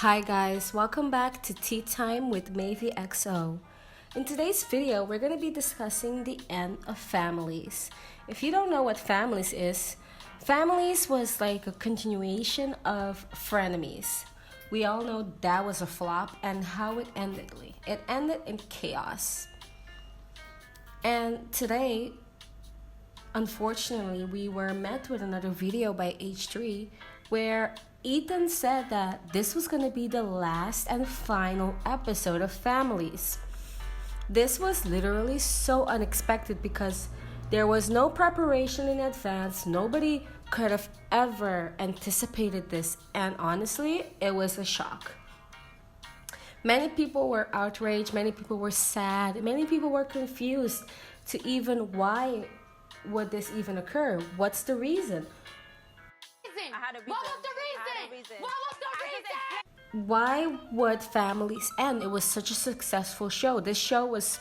Hi guys, welcome back to Tea Time with Maybe XO. In today's video, we're going to be discussing the end of families. If you don't know what families is, families was like a continuation of frenemies. We all know that was a flop and how it ended. It ended in chaos. And today, unfortunately, we were met with another video by H3 where Ethan said that this was going to be the last and final episode of Families. This was literally so unexpected because there was no preparation in advance. Nobody could have ever anticipated this, and honestly, it was a shock. Many people were outraged, many people were sad, many people were confused to even why would this even occur? What's the reason? Why would Families end? It was such a successful show. This show was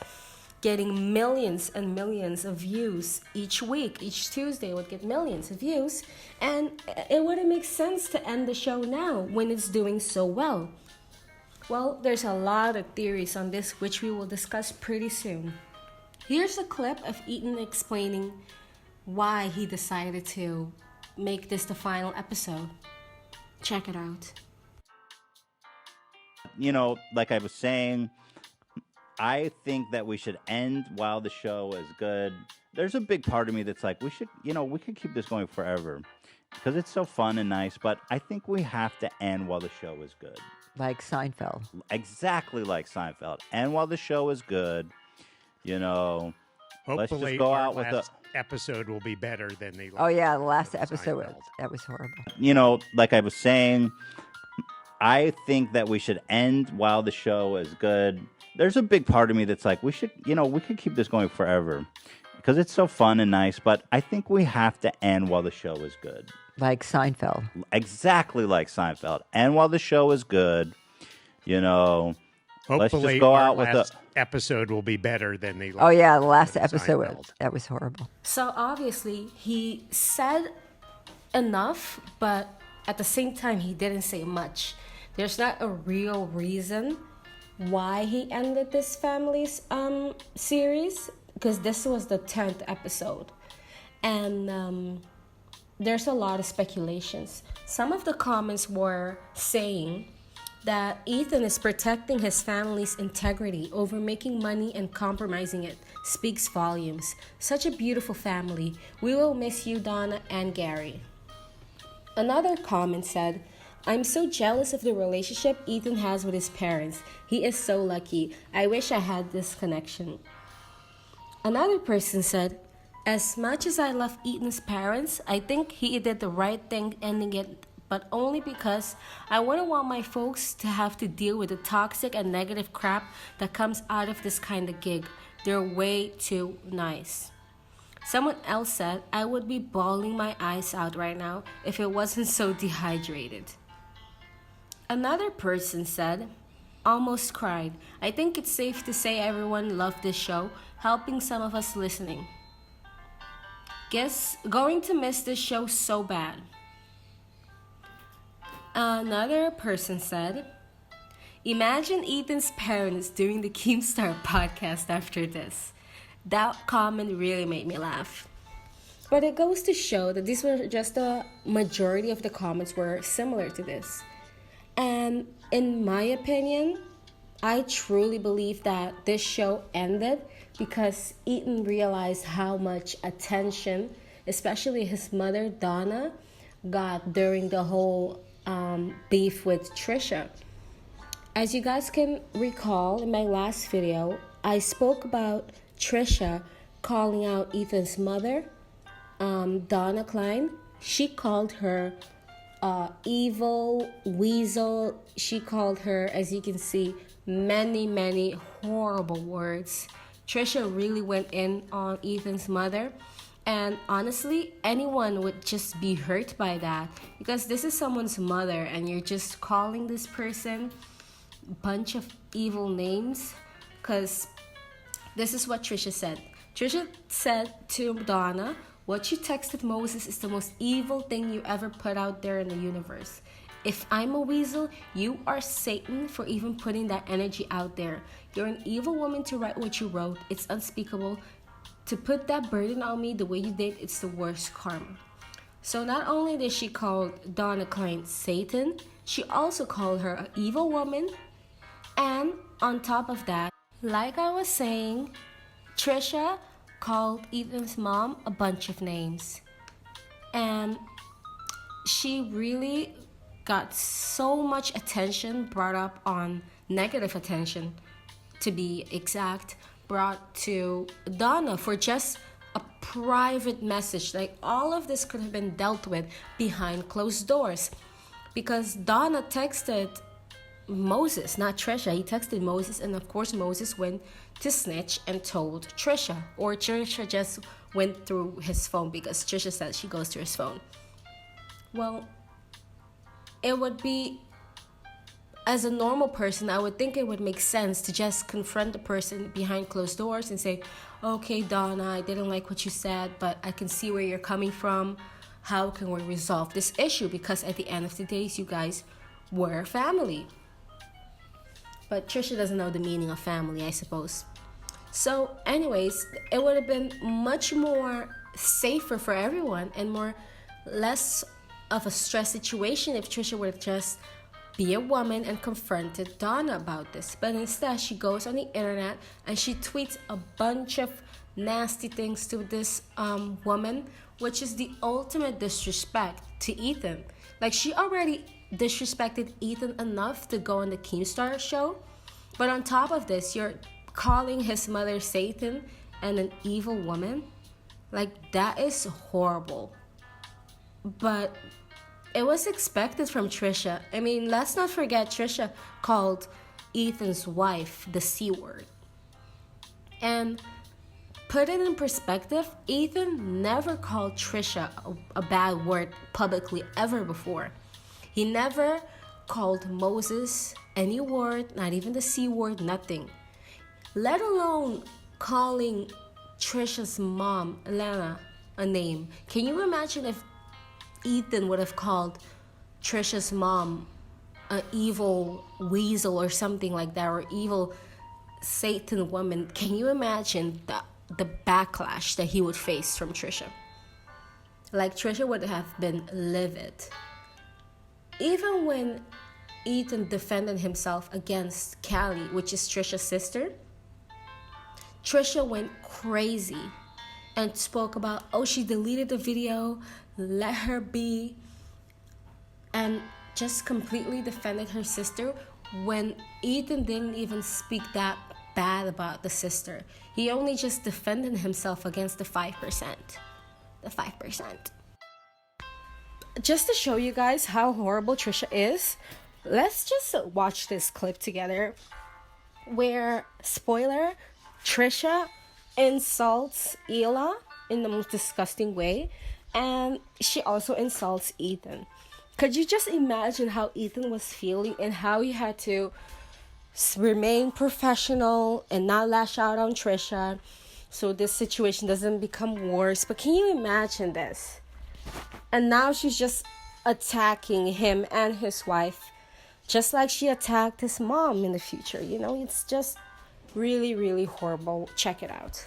getting millions and millions of views each week. Each Tuesday it would get millions of views. And it wouldn't make sense to end the show now when it's doing so well. Well, there's a lot of theories on this which we will discuss pretty soon. Here's a clip of Ethan explaining why he decided to make this the final episode. Check it out. Like I was saying, I think that we should end while the show is good. There's a big part of me that's like, we could keep this going forever because it's so fun and nice, but I think we have to end while the show is good. Like Seinfeld. Exactly like Seinfeld. And while the show is good, Hopefully, let's just go out with a episode will be better than the last. Oh yeah, the last episode Seinfeld. that was horrible. Like I was saying, I think that we should end while the show is good. There's a big part of me that's like, we could keep this going forever because it's so fun and nice, but I think we have to end while the show is good. Like Seinfeld. Exactly like Seinfeld. And while the show is good, let's Hopefully, just go out with a episode will be better than the last. Oh yeah, the last episode Seinfeld. that was horrible. So obviously he said enough, but at the same time he didn't say much. There's not a real reason why he ended this Families series, because this was the 10th episode. And there's a lot of speculations. Some of the comments were saying that Ethan is protecting his family's integrity over making money and compromising it. Speaks volumes. Such a beautiful family. We will miss you, Donna and Gary. Another comment said, I'm so jealous of the relationship Ethan has with his parents. He is so lucky. I wish I had this connection. Another person said, as much as I love Ethan's parents, I think he did the right thing ending it, but only because I wouldn't want my folks to have to deal with the toxic and negative crap that comes out of this kind of gig. They're way too nice. Someone else said, I would be bawling my eyes out right now if it wasn't so dehydrated. Another person said, almost cried. I think it's safe to say everyone loved this show, helping some of us listening. Guess going to miss this show so bad. Another person said, imagine Ethan's parents doing the Keemstar podcast after this. That comment really made me laugh. But it goes to show that these were just the majority of the comments were similar to this. And in my opinion, I truly believe that this show ended because Ethan realized how much attention, especially his mother, Donna, got during the whole beef with Trisha. As you guys can recall, in my last video, I spoke about Trisha calling out Ethan's mother, Donna Klein. She called her evil, weasel. She called her, as you can see, many horrible words. Trisha really went in on Ethan's mother. And honestly, anyone would just be hurt by that because this is someone's mother and you're just calling this person a bunch of evil names. Because this is what Trisha said. Trisha said to Donna, what you texted Moses is the most evil thing you ever put out there in the universe. If I'm a weasel, you are Satan for even putting that energy out there. You're an evil woman to write what you wrote. It's unspeakable. To put that burden on me the way you did, it's the worst karma. So not only did she call Donna Klein Satan, she also called her an evil woman. And on top of that, like I was saying, Trisha called Ethan's mom a bunch of names. And she really got so much attention brought up on negative attention, to be exact, brought to Donna for just a private message. Like, all of this could have been dealt with behind closed doors, because Donna texted Moses, not Trisha. He texted Moses, and of course Moses went to snitch and told Trisha, or Trisha just went through his phone, because Trisha said she goes through his phone. Well, it would be, as a normal person, I would think it would make sense to just confront the person behind closed doors and say, okay, Donna, I didn't like what you said, but I can see where you're coming from. How can we resolve this issue? Because at the end of the day, you guys were family. But Trisha doesn't know the meaning of family, I suppose. So anyways, it would have been much more safer for everyone and less of a stress situation if Trisha would have just be a woman and confronted Donna about this. But instead, she goes on the internet and she tweets a bunch of nasty things to this woman, which is the ultimate disrespect to Ethan. Like, she already disrespected Ethan enough to go on the Keemstar show, but on top of this, you're calling his mother Satan and an evil woman. Like, that is horrible. But it was expected from Trisha. I mean, let's not forget Trisha called Ethan's wife the C word. And put it in perspective, Ethan never called Trisha a bad word publicly ever before. He never called Moses any word, not even the C word, nothing. Let alone calling Trisha's mom, Elena, a name. Can you imagine if Ethan would have called Trisha's mom an evil weasel or something like that, or evil Satan woman? Can you imagine the backlash that he would face from Trisha? Like, Trisha would have been livid. Even when Ethan defended himself against Callie, which is Trisha's sister, Trisha went crazy and spoke about, oh, she deleted the video, let her be, and just completely defended her sister when Ethan didn't even speak that bad about the sister. He only just defended himself against the 5%. The 5%. Just to show you guys how horrible Trisha is, let's just watch this clip together where, spoiler, Trisha insults Ela in the most disgusting way, and she also insults Ethan. Could you just imagine how Ethan was feeling and how he had to remain professional and not lash out on Trisha so this situation doesn't become worse? But can you imagine this? And now she's just attacking him and his wife, just like she attacked his mom in the future. You know, it's just really, really horrible. Check it out.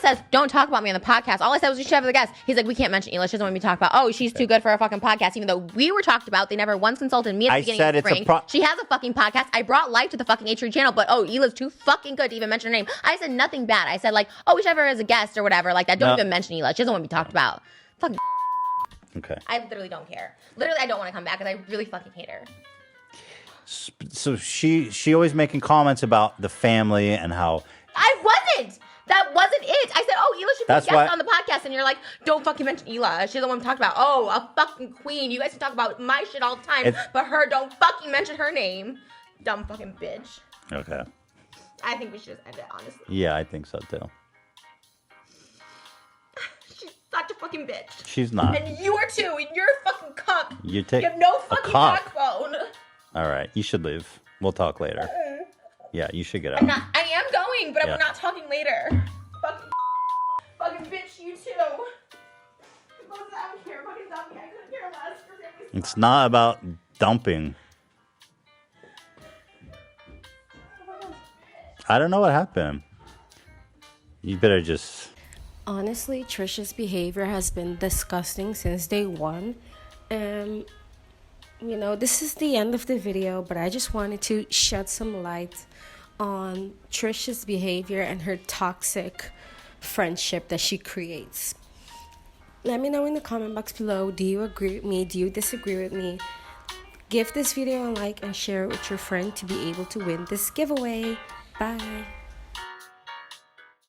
Says, don't talk about me on the podcast. All I said was you should have the guest. He's like, we can't mention Ela. She doesn't want me to talk about, oh, she's too good for a fucking podcast. Even though we were talked about, they never once consulted me at the beginning of the spring. She has a fucking podcast. I brought life to the fucking H3 channel, but oh, Ela's too fucking good to even mention her name. I said nothing bad. I said like, oh, we should have her as a guest or whatever. Like that. Don't even mention Ela. She doesn't want to be talked about. Fucking. Okay. I literally don't care. Literally, I don't want to come back because I really fucking hate her. So she always making comments about the family and how. I wasn't. That wasn't it. I said, oh, Ela should be a guest on the podcast. And you're like, don't fucking mention Ela. She's the one I'm talking about. Oh, a fucking queen. You guys can talk about my shit all the time, but her, don't fucking mention her name. Dumb fucking bitch. Okay. I think we should just end it, honestly. Yeah, I think so, too. She's such a fucking bitch. She's not. And you are too. And you're a fucking cuck. You have no fucking backbone. All right. You should leave. We'll talk later. Yeah, you should get out. I am going, but I'm not talking later. Fucking bitch, you too. I don't care. Fucking dummy. I couldn't care less. It's not about dumping. I don't know what happened. You better just... Honestly, Trisha's behavior has been disgusting since day one. This is the end of the video, but I just wanted to shed some light on Trisha's behavior and her toxic friendship that she creates. Let me know in the comment box below, do you agree with me? Do you disagree with me? Give this video a like and share it with your friend to be able to win this giveaway. Bye.